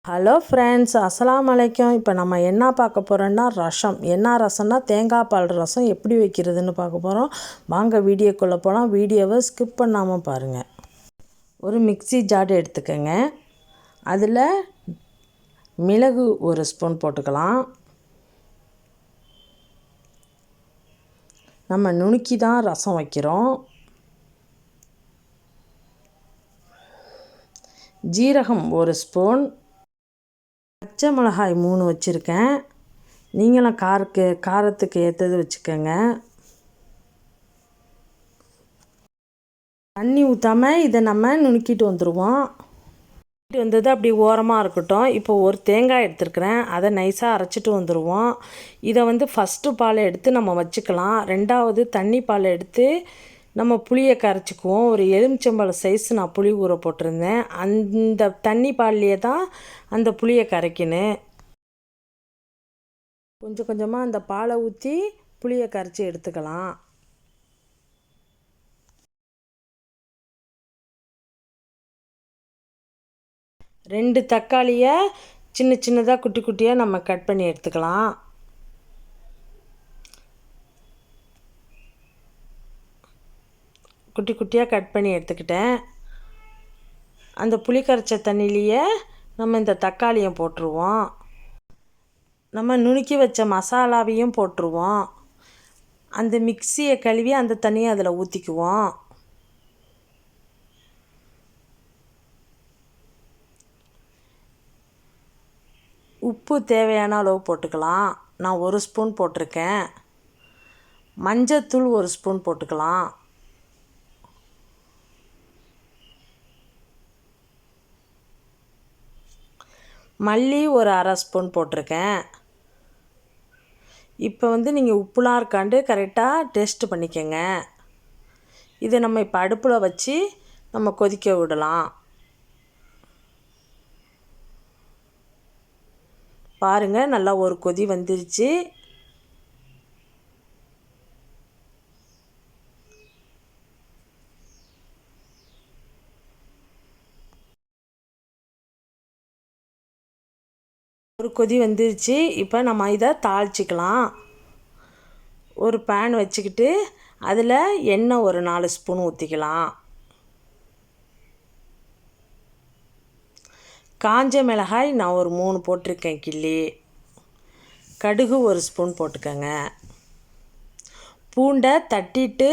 Hello friends, அஸ்ஸலாமு அலைக்கும். இப்போ நம்ம என்ன பார்க்க போகிறோன்னா ரசம். என்ன ரசம்னா தேங்காய் பால் ரசம் எப்படி வைக்கிறதுன்னு பார்க்க போகிறோம். வாங்க வீடியோக்குள்ளே போகலாம். வீடியோவை ஸ்கிப் பண்ணாமல் பாருங்கள். ஒரு மிக்ஸி ஜார் எடுத்துக்கோங்க. அதில் மிளகு ஒரு ஸ்பூன் போட்டுக்கலாம். நம்ம நுணுக்கி தான் ரசம் வைக்கிறோம். ஜீரகம் ஒரு ஸ்பூன், பச்சை மிளகாய் 3 வச்சுருக்கேன். நீங்களும் காரத்துக்கு ஏற்றது வச்சுக்கோங்க. தண்ணி ஊற்றாமல் இதை நம்ம நுணுக்கிட்டு வந்துடுவோம். வந்தது அப்படி ஓரமாக இருக்கட்டும். இப்போ ஒரு தேங்காய் எடுத்துருக்கிறேன், அதை நைஸாக அரைச்சிட்டு வந்துடுவோம். இதை ஃபஸ்ட்டு பாலை எடுத்து நம்ம வச்சுக்கலாம். ரெண்டாவது தண்ணி பாலை எடுத்து நம்ம புளியை கரைச்சிக்குவோம். ஒரு எலுமிச்சம்பழம் சைஸ் நான் புளி ஊற போட்டிருந்தேன். அந்த தண்ணி பால்லையே தான் அந்த புளியை கரைக்கணும். கொஞ்சம் கொஞ்சமாக அந்த பாலை ஊற்றி புளியை கரைச்சி எடுத்துக்கலாம். ரெண்டு தக்காளியை சின்ன சின்னதாக குட்டி குட்டியாக நம்ம கட் பண்ணி எடுத்துக்கலாம். குட்டி குட்டியாக கட் பண்ணி எடுத்துக்கிட்டேன். அந்த புளி கரைச்ச தண்ணியிலேயே நம்ம இந்த தக்காளியை போட்டுருவோம். நம்ம நுணுக்கி வச்ச மசாலாவையும் போட்டுருவோம். அந்த மிக்ஸியை கழுவி அந்த தண்ணியை அதில் ஊற்றிக்குவோம். உப்பு தேவையான அளவு போட்டுக்கலாம். நான் 1 ஸ்பூன் போட்டிருக்கேன். மஞ்சத்தூள் 1 ஸ்பூன் போட்டுக்கலாம். மல்லி ஒரு 1/2 ஸ்பூன் போட்டிருக்கேன். இப்போ நீங்கள் உப்புலாம் இருக்காண்டு கரெக்டாக டேஸ்ட்டு பண்ணிக்கோங்க. இதை நம்ம இப்போ அடுப்பில் வச்சு நம்ம கொதிக்க விடலாம். பாருங்கள், நல்லா ஒரு கொதி வந்துருச்சு. ஒரு கொதி வந்துருச்சு. இப்போ நம்ம இதை தாளிச்சிக்கலாம். ஒரு பேன் வச்சுக்கிட்டு அதில் எண்ணெய் ஒரு 4 ஸ்பூன் ஊற்றிக்கலாம். காஞ்ச மிளகாய் நான் ஒரு 3 போட்டிருக்கேன் கிள்ளி. கடுகு 1 ஸ்பூன் போட்டுக்கோங்க. பூண்டை தட்டிட்டு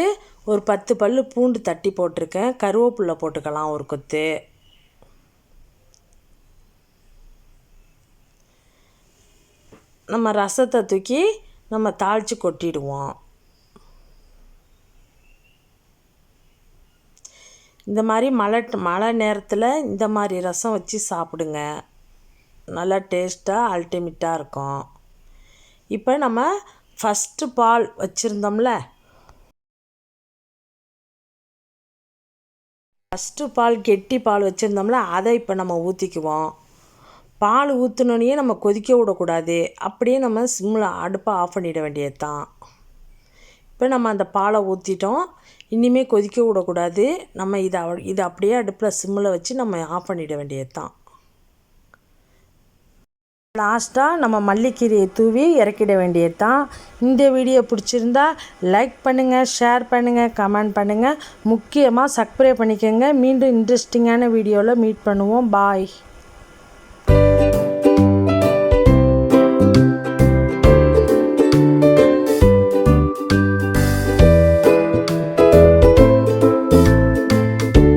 ஒரு 10 பல் பூண்டு தட்டி போட்டிருக்கேன். கருவேப்பிலை போட்டுக்கலாம் ஒரு கொத்து. நம்ம ரசத்தை தூக்கி நம்ம தாளித்து கொட்டிடுவோம். இந்த மாதிரி மழை நேரத்தில் இந்த மாதிரி ரசம் வச்சு சாப்பிடுங்க. நல்லா டேஸ்ட்டாக அல்டிமேட்டாக இருக்கும். இப்போ நம்ம ஃபஸ்ட்டு பால் வச்சுருந்தோம்ல, கெட்டி பால் வச்சுருந்தோம்ல, அதை இப்போ நம்ம ஊற்றிக்குவோம். பால் ஊற்றினோன்னே நம்ம கொதிக்க விடக்கூடாது. அப்படியே நம்ம சிம்மில் அடுப்பை ஆஃப் பண்ணிட வேண்டியது தான். இப்போ நம்ம அந்த பாலை ஊற்றிட்டோம். இனிமேல் கொதிக்க விடக்கூடாது. நம்ம இதை அப்படியே அடுப்பில் சிம்மில் வச்சு நம்ம ஆஃப் பண்ணிட வேண்டியது தான். லாஸ்ட்டாக நம்ம மல்லிக்கீரையை தூவி இறக்கிட வேண்டியது தான். இந்த வீடியோ பிடிச்சிருந்தா லைக் பண்ணுங்கள், ஷேர் பண்ணுங்கள், கமெண்ட் பண்ணுங்கள். முக்கியமாக சப்ஸ்கிரைப் பண்ணிக்கோங்க. மீண்டும் இன்ட்ரெஸ்டிங்கான வீடியோவில் மீட் பண்ணுவோம். பாய்.